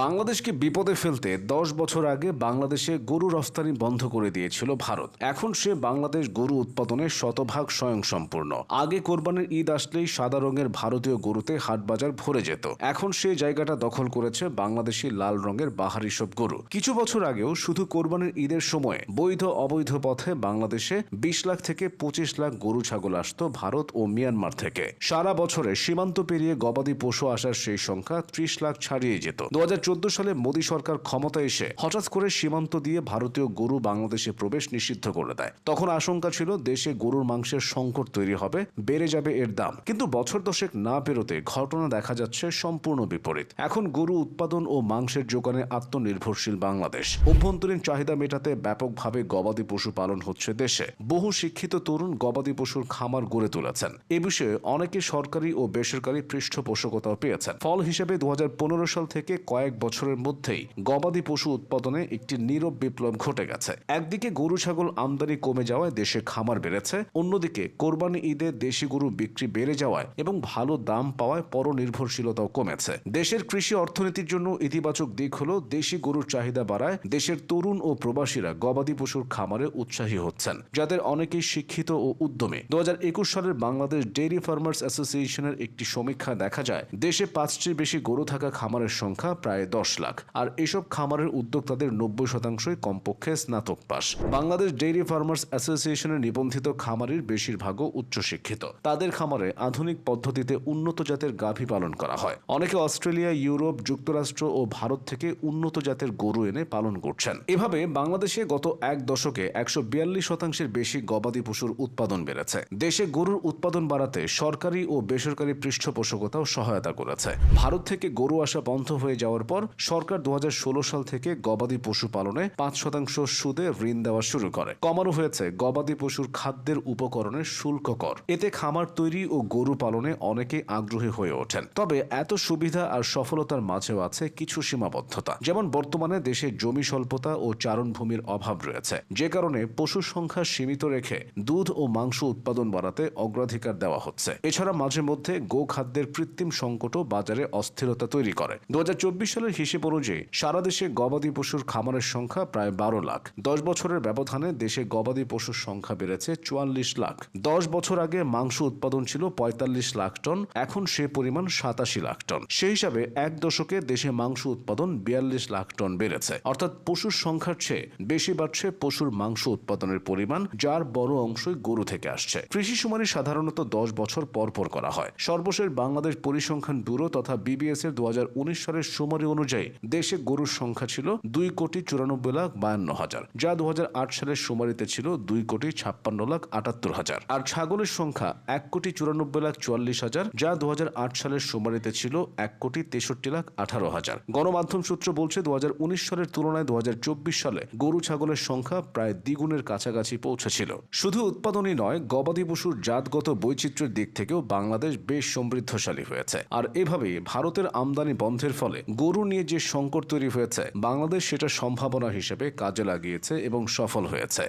বাংলাদেশকে বিপদে ফেলতে 10 বছর আগে বাংলাদেশে গরু রফতানি বন্ধ করে দিয়েছিল ভারত। এখন সে বাংলাদেশ গরু উৎপাদনে শতভাগ স্বয়ংসম্পূর্ণ। আগে কোরবানির ঈদ আসলেই সাদা রঙের ভারতীয় গরুতে হাটবাজার ভরে যেত। এখন সেই জায়গাটা দখল করেছে বাংলাদেশি লাল রঙের বাহারি সব গরু। কিছু বছর আগেও শুধু কোরবানির ঈদের সময়ে বৈধ অবৈধ পথে বাংলাদেশে 20 লাখ থেকে 25 লাখ গরু ছাগল আসতো ভারত ও মিয়ানমার থেকে। সারা বছরে সীমান্ত পেরিয়ে গবাদি পশু আসার সেই সংখ্যা 30 লাখ ছাড়িয়ে যেত। 2014 সালে মোদী সরকার ক্ষমতায় এসে হঠাৎ করে সীমান্ত দিয়ে ভারতীয় গরু বাংলাদেশে প্রবেশ নিষিদ্ধ করে দেয়। তখন আশঙ্কা ছিল দেশে গরুর মাংসের সংকট তৈরি হবে, বেড়ে যাবে এর দাম। কিন্তু বছর দশেক না পেরোতে ঘটনা দেখা যাচ্ছে সম্পূর্ণ বিপরীত। এখন গরু উৎপাদন ও মাংসের যোগানে আত্মনির্ভরশীল বাংলাদেশ। অভ্যন্তরীণ চাহিদা মেটাতে ব্যাপকভাবে গবাদি পশু পালন হচ্ছে দেশে। বহু শিক্ষিত তরুণ গবাদি পশুর খামার গড়ে তুলেছেন। এ বিষয়ে অনেকে সরকারি ও বেসরকারি পৃষ্ঠপোষকতাও পেয়েছেন। ফল হিসেবে 2015 সাল থেকে কয়েক বছরের মধ্যেই গবাদি পশু উৎপাদনে একটি নীরব বিপ্লব ঘটে গেছে। একদিকে গরু ছাগল আমদানি কমে যাওয়ায় দেশে খামার বেড়েছে, অন্যদিকে কোরবানি ঈদে দেশি গরু বিক্রি বেড়ে যাওয়ায় এবং ভালো দাম পাওয়ায় পরনির্ভরশীলতাও কমেছে। দেশের কৃষি অর্থনীতির জন্য ইতিবাচক দিক হলো দেশি গরুর চাহিদা বাড়ায় দেশের তরুণ ও প্রবাসীরা গবাদি পশুর খামারে উৎসাহী হচ্ছেন, যাদের অনেকেই শিক্ষিত ও উদ্যমী। 2021 সালের বাংলাদেশ ডেইরি ফার্মার্স অ্যাসোসিয়েশনের একটি সমীক্ষা দেখা যায় দেশে 5টির বেশি গরু থাকা খামারের সংখ্যা প্রায় 10 লাখ। আর এসব খামারের উদ্যোক্তাদের 90%ই কমপক্ষে স্নাতক পাস। বাংলাদেশ ডেইরি ফার্মার্স অ্যাসোসিয়েশনের নিবন্ধিত খামারির বেশিরভাগও উচ্চশিক্ষিত। তাদের খামারে আধুনিক পদ্ধতিতে উন্নত জাতের গাভী পালন করা হয়। অনেকে অস্ট্রেলিয়া, ইউরোপ, যুক্তরাষ্ট্র ও ভারত থেকে উন্নত জাতের গরু এনে পালন করছেন। এভাবে বাংলাদেশে গত এক দশকে 142% বেশি গবাদি পশুর উৎপাদন বেড়েছে। দেশে গরুর উৎপাদন বাড়াতে সরকারি ও বেসরকারি পৃষ্ঠপোষকতাও সহায়তা করেছে। ভারত থেকে গরু আসা বন্ধ হয়ে যাওয়ার পর সরকার 2016 সাল থেকে গবাদি পশু পালনে 5% সুদে ঋণ দেওয়া শুরু করে। কমানো হয়েছে গবাদি পশুর খাদ্যের উপকরণের শুল্ক কর। এতে খামার তৈরি ও গরু পালনে অনেকে আগ্রহী হয়ে ওঠেন। তবে এত সুবিধা আর সফলতার মাঝেও আছে কিছু সীমাবদ্ধতা। যেমন বর্তমানে দেশে জমি স্বল্পতা ও চারণভূমির অভাব রয়েছে, যে কারণে পশুর সংখ্যা সীমিত রেখে দুধ ও মাংস উৎপাদন বাড়াতে অগ্রাধিকার দেওয়া হচ্ছে। এছাড়া মাঝে মধ্যে গোখাদ্যের কৃত্রিম সংকটও বাজারে অস্থিরতা তৈরি করে। 2024 সালের হিসেব অনুযায়ী সারা দেশে গবাদি পশুর খামারের সংখ্যা প্রায় 12 লাখ। 10 বছরের ব্যবধানে দেশে গবাদি পশুর সংখ্যা বেড়েছে 44 লাখ। 10 বছর আগে মাংস উৎপাদন ছিল 45 লাখ টন, এখন সে পরিমাণ 87 লাখ টন। সেই হিসাবে এক দশকে দেশে মাংস উৎপাদন 42 লাখ টন বেড়েছে। অর্থাৎ পশুর সংখ্যার চেয়ে বেশি বাড়ছে পশুর মাংস উৎপাদনের পরিমাণ, যার বড় অংশই গরু থেকে আসছে। কৃষি শুমারি সাধারণত 10 বছর পর পর করা হয়। সর্বশেষ বাংলাদেশ পরিসংখ্যান ব্যুরো তথা বিবিএস এর 2019 সালের শুমারি অনুযায়ী দেশে গরুর সংখ্যা ছিল 2,94,52,000, যা 2008 সালের শুমারিতে ছিল 2,56,78,000। আর ছাগলের সংখ্যা 1,94,44,000, যা 2008 সালের শুমারিতে ছিল 1,63,18,000। গণমাধ্যম সূত্র বলছে 2019 সালের তুলনায় 2024 সালে গরু ছাগলের সংখ্যা প্রায় দ্বিগুণের কাছাকাছি পৌঁছেছিল। শুধু উৎপাদনই নয়, গবাদি পশুর জাতগত বৈচিত্র্যের দিক থেকেও বাংলাদেশ বেশ সমৃদ্ধশালী হয়েছে। আর এভাবেই ভারতের আমদানি বন্ধের ফলে গরু নিয়ে যে সংকট তৈরি হয়েছে, বাংলাদেশ সেটা সম্ভাবনা হিসেবে কাজে লাগিয়েছে এবং সফল হয়েছে।